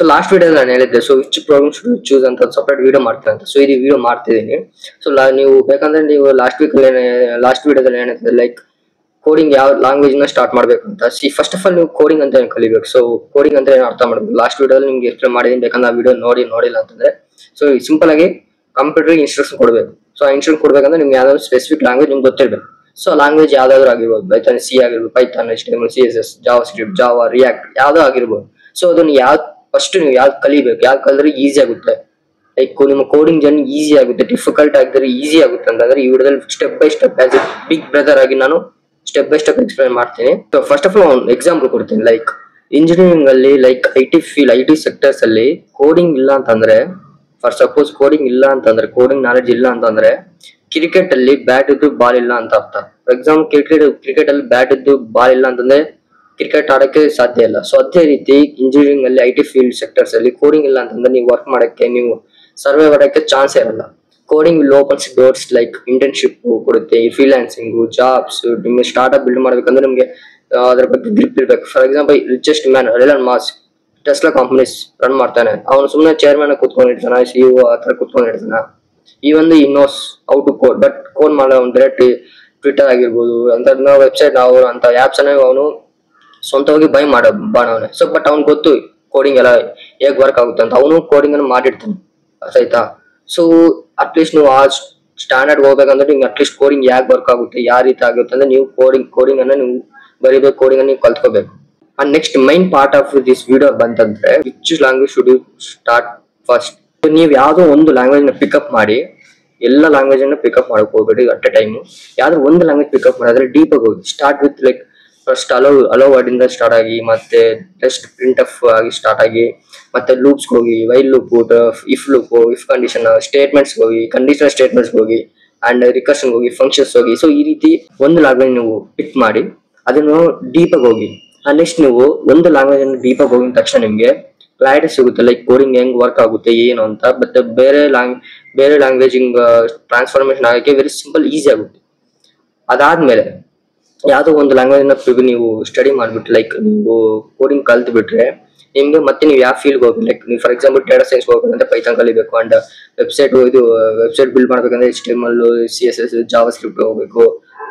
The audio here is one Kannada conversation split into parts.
ಸೊ ಲಾಸ್ಟ್ ವಿಡಿಯೋ ನಾನು ಹೇಳಿದ್ದೆ, so which program should choose ಅಂತ ಸಪರೇಟ್ ವಿಡಿಯೋ ಮಾಡ್ತೇನೆ ಅಂತ. ಸೊ ಇದು ವಿಡಿಯೋ ಮಾಡ್ತಿದ್ದೀನಿ. ಸೊ ನೀವು ಬೇಕಂದ್ರೆ ನೀವು ಲಾಸ್ಟ್ ವಿಡಿಯೋದಲ್ಲಿ ಏನಿದೆ ಲೈಕ್ ಕೋಡಿಂಗ್ ಯಾವ ಲ್ಯಾಂಗ್ವೇಜ್ ನ ಸ್ಟಾರ್ಟ್ ಮಾಡ್ಬೇಕು ಅಂತ. ಫಸ್ಟ್ ಆಫ್ ಆಲ್ ನೀವು ಕೋಡಿಂಗ್ ಅಂತ ಕಲಿಬೇಕು. ಸೊ ಕೋಡಿಂಗ್ ಅಂತ ಏನು ಅರ್ಥ ಮಾಡ್ಬೇಕು. ಲಾಸ್ಟ್ ವಿಡಿಯೋದಲ್ಲಿ ನಿಮ್ಗೆ ಎಕ್ಸ್ಪ್ಲೇನ್ ಮಾಡಿದೀನಿ, ಬೇಕಂದ್ರೆ ಆ ವಿಡಿಯೋ ನೋಡಿಲ್ಲ ಅಂತಂದ್ರೆ. ಸೊ ಸಿಂಪಲ್ ಆಗಿ ಕಂಪ್ಯೂಟರ್ ಇನ್ಸ್ಟ್ರಕ್ಷನ್ ಕೊಡಬೇಕು. ಸೊ ಇನ್ಸ್ಟ್ರಕ್ಷನ್ ಕೊಡ್ಬೇಕಂದ್ರೆ ನಿಮ್ಗೆ ಯಾವ್ದಾದ್ರು ಸ್ಪೆಸಿಫಿಕ್ ಲ್ಯಾಂಗ್ವೇಜ್ ನಿಮ್ಗೆ ಗೊತ್ತಿರ್ಬೇಕು. ಸೊ ಲ್ಯಾಂಗ್ವೇಜ್ ಯಾವ್ದಾದ್ರು ಆಗಿರ್ಬೋದು, ಪೈಥಾನ್ ಸಿ ಆಗಿರ್ಬೋದು, Python HTML CSS JavaScript Java React ಯಾವ್ದೋ ಆಗಿರ್ಬೋದು. ಸೊ ಅದನ್ನ ಫಸ್ಟ್ ನೀವು ಯಾವ್ದು ಕಲಿಬೇಕು, ಯಾವ್ದು ಕಲಿದ್ರೆ ಈಸಿ ಆಗುತ್ತೆ, ಲೈಕ್ ನಿಮ್ಮ ಕೋಡಿಂಗ್ ಜರ್ನಿ ಈಸಿ ಆಗುತ್ತೆ. ಡಿಫಿಕಲ್ಟ್ ಆಗಿದ್ರೆ ಈಸಿ ಆಗುತ್ತೆ ಅಂತಂದ್ರೆ ಈ ವಿಡಿಯೋದಲ್ಲಿ step by step as a big brother ಆಗಿ ನಾನು ಸ್ಟೆಪ್ ಬೈ ಸ್ಟೆಪ್ ಎಕ್ಸ್ಪ್ಲೈನ್ ಮಾಡ್ತೀನಿ. ಸೊ ಫಸ್ಟ್ ಆಫ್ ಆಲ್ ಒಂದು ಎಕ್ಸಾಂಪಲ್ ಕೊಡ್ತೀನಿ. ಲೈಕ್ ಇಂಜಿನಿಯರಿಂಗ್ ಅಲ್ಲಿ ಲೈಕ್ ಐಟಿ ಸೆಕ್ಟರ್ಸ್ ಅಲ್ಲಿ ಕೋಡಿಂಗ್ ಇಲ್ಲ ಅಂತಂದ್ರೆ, ಫಾರ್ ಸಪೋಸ್ ಕೋಡಿಂಗ್ ಇಲ್ಲ ಅಂತಂದ್ರೆ, ಕೋಡಿಂಗ್ ನಾಲೆಡ್ಜ್ ಇಲ್ಲ ಅಂತಂದ್ರೆ ಕ್ರಿಕೆಟ್ ಅಲ್ಲಿ ಬ್ಯಾಟ್ ಇದ್ದು ಬಾಲ್ ಇಲ್ಲ ಅಂತ ಅರ್ಥ. ಫಾರ್ ಎಕ್ಸಾಂಪಲ್ ಕ್ರಿಕೆಟ್ ಅಲ್ಲಿ ಬ್ಯಾಟ್ ಇದ್ದು ಬಾಲ್ ಇಲ್ಲ ಅಂತಂದ್ರೆ ಕ್ರಿಕೆಟ್ ಆಡಕ್ಕೆ ಸಾಧ್ಯ ಇಲ್ಲ. ಸೊ ಅದೇ ರೀತಿ ಇಂಜಿನಿಯರಿಂಗ್ ಅಲ್ಲಿ ಐಟಿ ಫೀಲ್ಡ್ ಸೆಕ್ಟರ್ಸ್ ಅಲ್ಲಿ ಕೋಡಿಂಗ್ ಇಲ್ಲ ಅಂತಂದ್ರೆ ನೀವು ವರ್ಕ್ ಮಾಡಕ್ಕೆ, ನೀವು ಸರ್ವೇ ಮಾಡಕ್ಕೆ ಚಾನ್ಸ್ ಇರಲ್ಲ. Coding will opens doors like internship ಕೊಡುತ್ತೆ, ಫ್ರೀಲಾನ್ಸಿಂಗ್, ಜಾಬ್ಸ್. ನಿಮ್ಗೆ ಸ್ಟಾರ್ಟ್ಅಪ್ ಬಿಲ್ಡ್ ಮಾಡ್ಬೇಕಂದ್ರೆ ನಿಮ್ಗೆ ಅದ್ರ ಬಗ್ಗೆ ಗ್ರಿಪ್ ಇರ್ಬೇಕು. For example richest man Elon mask Tesla companies run ಮಾಡ್ತಾನೆ. ಅವನು ಸುಮ್ಮನೆ ಚೇರ್ಮನ್ ಕೂತ್ಕೊಂಡಿರ್ತಾನ, CEO ಆತರ ಕೂತ್ಕೊಂಡಿರ್ತಾನ. ಇವನ್ ಈ knows how to code, but code ಮಾಡೋ ಡೈರೆಕ್ಟ್ ಟ್ವಿಟರ್ ಆಗಿರ್ಬೋದು ಅಂತ ವೆಬ್ಸೈಟ್ ಅಂತ ಆಪ್ಸ್ ಅನ್ನ ಅವನು ಸ್ವಂತವಾಗಿ ಬೈ ಮಾಡವನೆ. ಸೊ ಬಟ್ ಅವ್ನ್ ಗೊತ್ತು ಕೋಡಿಂಗ್ ಎಲ್ಲ ಹೇಗ್ ವರ್ಕ್ ಆಗುತ್ತೆ ಅಂತ. ಅವನು ಕೋಡಿಂಗ್ ಅನ್ನು ಮಾಡಿರ್ತಾನೆ, ಆಯ್ತಾ. ಸೊ ಅಟ್ಲೀಸ್ಟ್ ನೀವು ಆ ಸ್ಟ್ಯಾಂಡರ್ಡ್ ಹೋಗ್ಬೇಕಂದ್ರೆ ನಿಮ್ಗೆ ಅಟ್ಲೀಸ್ಟ್ ಕೋಡಿಂಗ್ ಯಾಕೆ ವರ್ಕ್ ಆಗುತ್ತೆ, ಯಾವ ರೀತಿ ಆಗುತ್ತೆ ಅಂದ್ರೆ ನೀವು ಕೋಡಿಂಗ್ ಅನ್ನ ನೀವು ಬರೀಬೇಕು, ಕೋಡಿಂಗ್ ಅನ್ನ ನೀವು ಕಲ್ತ್ಕೋಬೇಕು. And next main part of this video ಬಂತಂದ್ರೆ which language should you start first. ನೀವು ಯಾವ್ದೋ ಒಂದು ಲ್ಯಾಂಗ್ವೇಜ್ ನ ಪಿಕಪ್ ಮಾಡಿ, ಎಲ್ಲ ಲ್ಯಾಂಗ್ವೇಜ್ ಅನ್ನ ಪಿಕಪ್ ಮಾಡಕ್ ಹೋಗ್ಬೇಡಿ ಅಟ್ ಎ ಟೈಮ್. ಯಾವ್ದೋ ಒಂದು ಲ್ಯಾಂಗ್ವೇಜ್ ಪಿಕಪ್ ಮಾಡಿದ್ರೆ ಡೀಪ್ ಆಗಿ ಹೋಗಿ start with like first hello word ಇಂದ ಸ್ಟಾರ್ಟ್ ಆಗಿ, ಮತ್ತೆ ಟೆಸ್ಟ್ ಪ್ರಿಂಟ್ ಎಫ್ ಆಗಿ ಸ್ಟಾರ್ಟ್ ಆಗಿ, ಮತ್ತೆ ಲೂಪ್ಸ್ ಹೋಗಿ, while loop, if loop, if condition statements ಹೋಗಿ, ಕಂಡೀಷನಲ್ ಸ್ಟೇಟ್ಮೆಂಟ್ಸ್ ಹೋಗಿ, ಅಂಡ್ ರಿಕರ್ಷನ್ ಹೋಗಿ, ಫಂಕ್ಷನ್ಸ್ ಹೋಗಿ. ಸೊ ಈ ರೀತಿ ಒಂದು ಲ್ಯಾಂಗ್ವೇಜ್ ನೀವು ಪಿಕ್ ಮಾಡಿ ಅದನ್ನು ಡೀಪ್ ಆಗಿ ಹೋಗಿ. ನೆಕ್ಸ್ಟ್ ನೀವು ಒಂದು ಲ್ಯಾಂಗ್ವೇಜ್ ಅನ್ನು ಡೀಪ್ ಆಗಿ ಹೋಗಿದ ತಕ್ಷಣ ನಿಮ್ಗೆ ಕ್ಲಾರಿಟಿ ಸಿಗುತ್ತೆ, ಲೈಕ್ ಕೋಡಿಂಗ್ ಹೆಂಗ್ ವರ್ಕ್ ಆಗುತ್ತೆ ಏನು ಅಂತ. ಮತ್ತೆ ಬೇರೆ ಲ್ಯಾಂಗ್ವೇಜ್ ಟ್ರಾನ್ಸ್ಫಾರ್ಮೇಶನ್ ಆಗಕ್ಕೆ ವೆರಿ ಸಿಂಪಲ್, ಈಸಿ ಆಗುತ್ತೆ. ಅದಾದ್ಮೇಲೆ ಯಾವ್ದೋ ಒಂದು ಲ್ಯಾಂಗ್ವೇಜ್ ನ ನೀವು ಸ್ಟಡಿ ಮಾಡ್ಬಿಟ್ಟು ಲೈಕ್ ನೀವು ಕೋಡಿಂಗ್ ಕಲ್ತ್ ಬಿಟ್ರೆ ನಿಮ್ಗೆ ಮತ್ತೆ ನೀವು ಯಾವ ಫೀಲ್ಡ್ ಹೋಗಿ, ಲೈಕ್ ನೀವು ಫಾರ್ ಎಕ್ಸಾಂಪಲ್ ಡೇಟಾ ಸೈನ್ಸ್ ಹೋಗ್ಬೇಕಂದ್ರೆ ಪೈಥಾನ್ ಕಲಿಬೇಕು. ಅಂಡ್ ವೆಬ್ಸೈಟ್ ಬಿಲ್ಡ್ ಮಾಡ್ಬೇಕಂದ್ರೆ HTML CSS ಜಾವಾ ಸ್ಕ್ರಿಪ್ಟ್ ಹೋಗ್ಬೇಕು.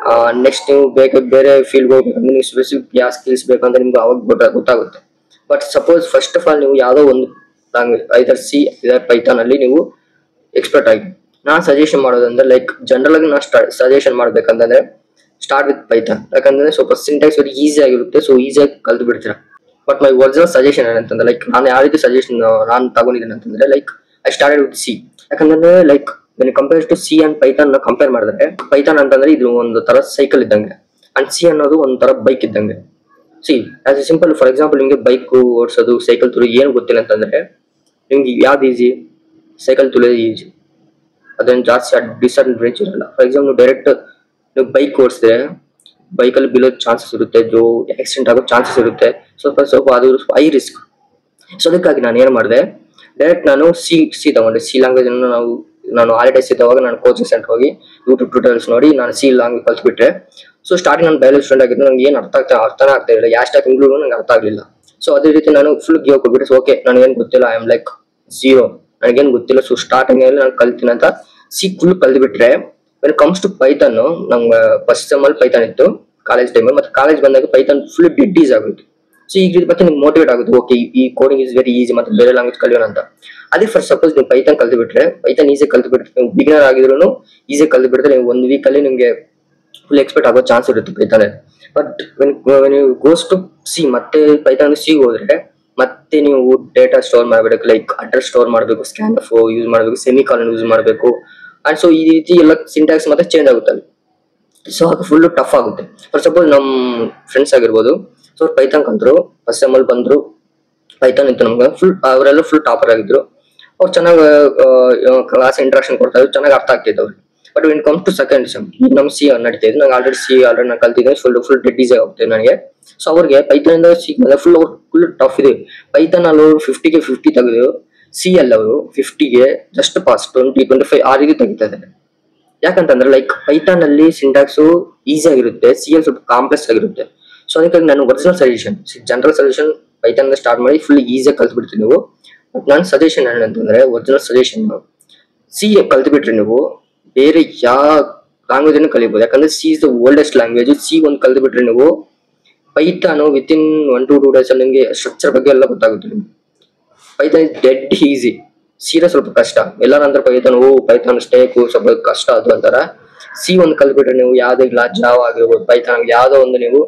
ನೆಕ್ಸ್ಟ್ ನೀವು ಬೇರೆ ಫೀಲ್ಡ್ ಹೋಗ್ಬೇಕಂದ್ರೆ ನೀವು ಸ್ಪೆಸಿಫಿಕ್ ಯಾವ ಸ್ಕಿಲ್ಸ್ ಬೇಕಂದ್ರೆ ನಿಮ್ಗೆ ಅವಾಗ ಗೊತ್ತಾಗುತ್ತೆ. But suppose first of all ನೀವು ಯಾವ್ದೋ ಒಂದು language either C either Python ಅಲ್ಲಿ ನೀವು ಎಕ್ಸ್ಪರ್ಟ್ ಆಗಿ, ನಾನ್ ಸಜೆಷನ್ ಮಾಡೋದಂದ್ರೆ ಲೈಕ್ ಜನರಲ್ ಆಗಿ ನಾನು ಸಜೆಷನ್ ಮಾಡ್ಬೇಕಂತಂದ್ರೆ ಸ್ಟಾರ್ಟ್ ವಿತ್ ಪೈಥಾನ್. ಯಾಕಂದ್ರೆ ಸ್ವಲ್ಪ ಸಿಂಟ್ಯಾಕ್ಸ್ ವೆರಿ ಈಸಿ ಆಗಿರುತ್ತೆ. ಸೊ ಈಸಿಯಾಗಿ ಕಲ್ತು ಬಿಡ್ತೀರಾ. ಬಟ್ ಮೈ ಒರಿಜಿನಲ್ ಸಜೆಷನ್ ಏನಂತಂದ್ರೆ ಲೈಕ್ ನಾನು ಯಾವ ರೀತಿ ಸಜೆಷನ್ ನಾನು ತಗೊಂಡಿದ್ದೇನೆ ಅಂತಂದ್ರೆ like I started with C. ಯಾಕಂದ್ರೆ like compare to C and Python compare ಮಾಡಿದ್ರೆ ಪೈಥಾನ್ ಅಂತಂದ್ರೆ ಇದು ಒಂದು ತರ ಸೈಕಲ್ ಇದ್ದಂಗೆ, ಅಂಡ್ ಸಿ ಅನ್ನೋದು ಒಂಥರ ಬೈಕ್ ಇದ್ದಂಗೆ. C as A simple, for example ನಿಮ್ಗೆ ಬೈಕ್ ಓಡಿಸೋದು, ಸೈಕಲ್ ತುಳಿಯೋದು ಏನು ಗೊತ್ತಿಲ್ಲ ಅಂತಂದ್ರೆ ನಿಮ್ಗೆ ಯಾವ್ದು ಈಸಿ, ಸೈಕಲ್ ತುಳಿಯೋದು ಈಸಿ. ಅದೇನು ಜಾಸ್ತಿ ಡಿಸ್ಅಡ್ವಾಂಟೇಜ್ ಇರಲ್ಲ. ಫಾರ್ ಎಕ್ಸಾಂಪಲ್ ಡೈರೆಕ್ಟ್ ನೀವು ಬೈಕ್ ಓಡಿಸಿದ್ರೆ ಬೈಕಲ್ಲಿ ಬೀಳೋದು ಚಾನ್ಸಸ್ ಇರುತ್ತೆ, ಆಕ್ಸಿಡೆಂಟ್ ಆಗೋ ಚಾನ್ಸಸ್ ಇರುತ್ತೆ. ಸ್ವಲ್ಪ ಅದು ಹೈ ರಿಸ್ಕ್. ಸೊ ಅದಕ್ಕಾಗಿ ನಾನು ಏನು ಮಾಡಿದೆ, ಡೈರೆಕ್ಟ್ ನಾನು ಸಿ ತಗೊಂಡೆ. ಸಿ ಲ್ಯಾಂಗ್ವೇಜ್ ಅನ್ನು ನಾನು ಹಾಲಿಡೇಸ್ ಇದ್ದವಾಗ ನಾನು ಕೋಚಿಂಗ್ ಸೆಂಟರ್ ಹೋಗಿ ಯೂಟ್ಯೂಬ್ ಟ್ಯೂಟೋರಿಯಲ್ಸ್ ನೋಡಿ ನಾನು ಸಿ ಲ್ಯಾಂಗ್ವೇಜ್ ಕಲ್ತ್ಬಿಟ್ರೆ. ಸೊ ಸ್ಟಾರ್ಟಿಂಗ್ ನಾನು ಬಯಾಲಜಿ ಸ್ಟೂಡೆಂಟ್ ಆಗಿದ್ದು ನಂಗೆ ಏನು ಅರ್ಥನೇ ಆಗ್ತಾ ಇಲ್ಲ, ಯಾವ ಸ್ಟಾಕ್ ಇಂಕ್ಲೂಡ್ ನಂಗೆ ಅರ್ಥ ಆಗಲಿಲ್ಲ. ಸೊ ಅದೇ ರೀತಿ ನಾನು ಫುಲ್ ಗಿವ್ ಕೊಟ್ಬಿಟ್ಟು ಓಕೆ ನನಗೇನು ಗೊತ್ತಿಲ್ಲ, ಐ ಆಮ್ ಲೈಕ್ ಝೀರೋ, ನನಗೇನು ಗೊತ್ತಿಲ್ಲ. ಸೊ ಸ್ಟಾರ್ಟಿಂಗ್ ಅಲ್ಲಿ ನಾನು ಕಲ್ತೀನಿ ಅಂತ ಸಿ ಫುಲ್ ಕಲ್ತ್ಬಿಟ್ರೆ ವೆನ್ ಕಮ್ಸ್ ಟು ಪೈಥಾನ್, ನಂಗೆ ಫಸ್ಟ್ ಸೆಮ್ ಅಲ್ಲಿ ಪೈಥಾನ್ ಇತ್ತು ಕಾಲೇಜ್ ಟೈಮಲ್ಲಿ. ಮತ್ತೆ ಕಾಲೇಜ್ ಬಂದಾಗ ಪೈಥಾನ್ ಫುಲ್ ಡೆಡ್ ಈಸ್ ಆಗುತ್ತೆ. ಸೊ ಈಗ ಮತ್ತೆ ನಿಮ್ಗೆ ಮೋಟಿವೇಟ್ ಆಗುತ್ತೆ, ಓಕೆ ಈ ಕೋಡಿಂಗ್ ಇಸ್ ವೆರಿ ಈಸಿ, ಮತ್ತೆ ಬೇರೆ ಲ್ಯಾಂಗ್ವೇಜ್ ಕಲಿಯೋಣ ಅಂತ. ಅದೇ ಫಾರ್ ಸಪೋಸ್ ನೀವು ಪೈಥಾನ್ ಕಲ್ತು ಬಿಟ್ರೆ, ಪೈಥಾನ್ ಈಸಿ ಕಲ್ತು ಬಿಟ್ರೆ, ನೀವು ಬಿಗಿನರ್ ಆಗಿದ್ರು ಈಸಿ ಕಲ್ತು ಬಿಟ್ರೆ ನೀವು 1 ವೀಕ್ ಅಲ್ಲಿ ನಿಮ್ಗೆ ಫುಲ್ ಎಕ್ಸ್ಪರ್ಟ್ ಆಗೋ ಚಾನ್ಸ್ ಇರುತ್ತೆ Python. But when you goes to C, ಮತ್ತೆ ಪೈಥಾನ್ ಸಿ ಹೋದ್ರೆ ಮತ್ತೆ ನೀವು ಡೇಟಾ ಸ್ಟೋರ್ ಮಾಡಬೇಕು, ಲೈಕ್ ಅಡ್ರೆಸ್ ಸ್ಟೋರ್ ಮಾಡಬೇಕು, ಸ್ಕ್ಯಾನ್ ಯೂಸ್ ಮಾಡಬೇಕು, ಸೆಮಿಕಾಲನ್ ಯೂಸ್ ಮಾಡಬೇಕು. ಅಂಡ್ ಸೊ ಈ ರೀತಿ ಎಲ್ಲ ಸಿಂಟ್ಯಾಕ್ಸ್ ಮತ್ತೆ ಚೇಂಜ್ ಆಗುತ್ತೆ. ಸೊ ಅದು ಫುಲ್ ಟಫ್ ಆಗುತ್ತೆ. ಫಾರ್ ಸಪೋಸ್ ನಮ್ಮ ಫ್ರೆಂಡ್ಸ್ ಆಗಿರ್ಬೋದು, ಸೊ ಪೈಥಾನ್ ಕಲ್ತರು, ಫಸ್ಟ್ ಸೆಮ್ ಅಲ್ಲಿ ಬಂದ್ರು, ಪೈಥಾನ್ ಇತ್ತು ನಮ್ಗೆ ಫುಲ್, ಅವರೆಲ್ಲ ಫುಲ್ ಟಾಪರ್ ಆಗಿದ್ರು. ಅವ್ರು ಚೆನ್ನಾಗಿ ಕ್ಲಾಸ್ ಇಂಟ್ರಾಕ್ಷನ್ ಕೊಡ್ತಾ ಇದ್ರು, ಚೆನ್ನಾಗಿ ಅರ್ಥ ಆಗ್ತಿತ್ತು ಅವ್ರಿಗೆ. But when comes to second sem ಈಗ ನಮ್ಮ ಸಿ ನಡೀತಾ ಇದ್ದು, ನಂಗೆ ಆಲ್ರೆಡಿ ನಾನು ಕಲ್ತಿದ್ದೆ, ಫುಲ್ ಡೆಡ್ ಈಸಿ ಆಗುತ್ತೆ ನನಗೆ. ಸೊ ಅವ್ರಿಗೆ ಪೈಥಾನ್ ಇಂದ ಸಿ ಫುಲ್ ಟಫ್ ಇದೆ. ಪೈಥಾನ್ ಅಲ್ಲಿ 50ಗೆ 50 ತೆಗೆದು, ಸಿ ಅಲ್ಲಿ ಅವರು 50ಗೆ ಜಸ್ಟ್ ಪಾಸ್ 20-25 ಆ ರೀತಿ ತೆಗಿತಾ ಇದ್ದಾರೆ. ಯಾಕಂತಂದ್ರೆ ಲೈಕ್ ಪೈಥಾನ್ ಅಲ್ಲಿ ಸಿಂಟ್ಯಾಕ್ಸ್ ಈಸಿ ಆಗಿರುತ್ತೆ, ಸಿ ಅಲ್ಲಿ ಸ್ವಲ್ಪ ಕಾಂಪ್ಲೆಕ್ಸ್ ಆಗಿರುತ್ತೆ. ಸೊ ಅದಕ್ಕಾಗಿ ನಾನು original suggestion, general suggestion Python start ಮಾಡಿ ಫುಲ್ ಈಸಿಯಾಗಿ ಕಲ್ತ್ಬಿಡ್ತೀವಿ ನೀವು. ಬಟ್ ನನ್ನ ಸಜೆಷನ್ ಏನಂತಂದ್ರೆ, ಒರಿಜಿನಲ್ ಸಜೆಷನ್, ಸಿ ಕಲ್ತ್ಬಿಟ್ರೆ ನೀವು ಬೇರೆ ಯಾವ ಲ್ಯಾಂಗ್ವೇಜ್ ಅನ್ನು ಕಲಿಬಹುದು. ಯಾಕಂದ್ರೆ C is the oldest language. C ಒಂದು ಕಲ್ತ್ಬಿಟ್ರೆ ನೀವು ಪೈಥಾನು ವಿತಿನ್ 1 to 2 days ಅಲ್ಲಿ ನಿಮಗೆ ಸ್ಟ್ರಕ್ಚರ್ ಬಗ್ಗೆ ಎಲ್ಲ ಗೊತ್ತಾಗುತ್ತೆ ನಿಮ್ಗೆ. Python is dead easy. ಸಿನ ಸ್ವಲ್ಪ ಕಷ್ಟ. ಎಲ್ಲಾರು ಅಂದ್ರೆ ಪೈಥಾನ್ ಸ್ಟೇಕು ಸ್ವಲ್ಪ ಕಷ್ಟ ಅದು ಅಂತಾರ. ಸಿ ಒಂದು ಕಲ್ತ್ಬಿಟ್ರೆ ನೀವು ಯಾವ್ದೇ ಜಾವ ಆಗಿರ್ಬೋದು, ಪೈಥಾನ್ ಯಾವ್ದೋ ಒಂದು ನೀವು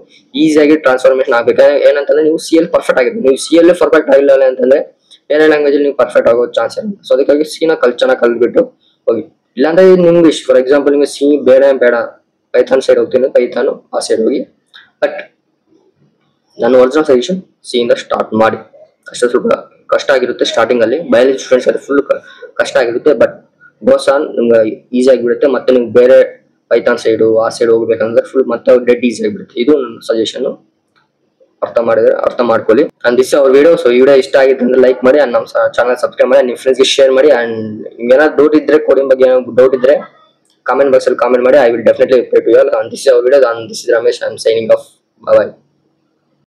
ಈಸಿಯಾಗಿ ಟ್ರಾನ್ಸ್ಫಾರ್ಮೇಶನ್ ಆಗ್ಬೇಕು. ಏನಂತಂದ್ರೆ ನೀವು ಸಿ ಎಲ್ ಪರ್ಫೆಕ್ಟ್ ಆಗಿರ್ಬೇಕು. ನೀವು ಸಿ ಎಲ್ ಪರ್ಫೆಕ್ಟ್ ಆಗಿಲ್ಲ ಅಂತಂದ್ರೆ ಬೇರೆ ಲ್ಯಾಂಗ್ವೇಜ್ ಅಲ್ಲಿ ನೀವು ಪರ್ಫೆಕ್ಟ್ ಆಗೋ ಚಾನ್ಸ್ ಇಲ್ಲ. ಸೊ ಅದಕ್ಕಾಗಿ ಸಿನ ಚೆನ್ನಾಗಿ ಕಲ್ತ್ಬಿಟ್ಟು ಹೋಗಿ. ಇಲ್ಲಾಂದ್ರೆ ನಿಮ್ಗೆ ಫಾರ್ ಎಕ್ಸಾಂಪಲ್ ನಿಮ್ಗೆ ಸಿ ಬೇಡ ಪೈಥಾನ್ ಸೈಡ್ ಹೋಗ್ತೀನಿ, ಪೈಥಾನು ಆ ಸೈಡ್ ಹೋಗಿ. ಬಟ್ ನನ್ನ ಒರಿಜಿನಲ್ ಸಜೆಷನ್ ಸಿ ಇಂದ ಸ್ಟಾರ್ಟ್ ಮಾಡಿ. ಅಷ್ಟೇ ಸ್ವಲ್ಪ ಕಷ್ಟ ಆಗಿರುತ್ತೆ ಸ್ಟಾರ್ಟಿಂಗ್ ಅಲ್ಲಿ. ಬಯಾಲಜಿ ಸ್ಟೂಡೆಂಟ್ಸ್ ಅದು ಫುಲ್ ಕಷ್ಟ ಆಗಿರುತ್ತೆ. ಬಟ್ ಗೋಸ್ ಆನ್ ನಿಮ್ಗೆ ಈಸಿ ಆಗಿಬಿಡುತ್ತೆ. ಮತ್ತೆ ನೀವು ಬೇರೆ ಪೈಥಾನ್ ಸೈಡು ಆ ಸೈಡ್ ಹೋಗ್ಬೇಕಂದ್ರೆ ಫುಲ್ ಮತ್ತೆ ಡೆಡ್ ಈಸಿ ಆಗಿಬಿಡುತ್ತೆ. ಇದು ನನ್ನ ಸಜೆಷನ್. ಅರ್ಥ ಮಾಡ್ಕೊಳ್ಳಿ. And this our video. So ಈ ವಿಡಿಯೋ ಇಷ್ಟ ಆಗಿತ್ತು ಅಂದ್ರೆ ಲೈಕ್ ಮಾಡಿ, ಅಂಡ್ ನಮ್ಮ ಚಾನಲ್ ಸಬ್ಸ್ಕ್ರೈಬ್ ಮಾಡಿ, ನಿಮ್ಮ ಫ್ರೆಂಡ್ಸ್ಗೆ ಶೇರ್ ಮಾಡಿ. ಅಂಡ್ ನಿಮ್ಗೆ ಏನಾದ್ರು ಡೌಟ್ ಇದ್ರೆ, ಕೋಡಿಂಗ್ ಬಗ್ಗೆ ಏನಾದ್ರು ಡೌಟ್ ಇದ್ರೆ ಕಾಮೆಂಟ್ ಬಾಕ್ಸ್ ಅಲ್ಲಿ ಕಾಮೆಂಟ್ ಮಾಡಿ. I will definitely reply to you all. And this our video. And this is Ramesh. I am signing off. By.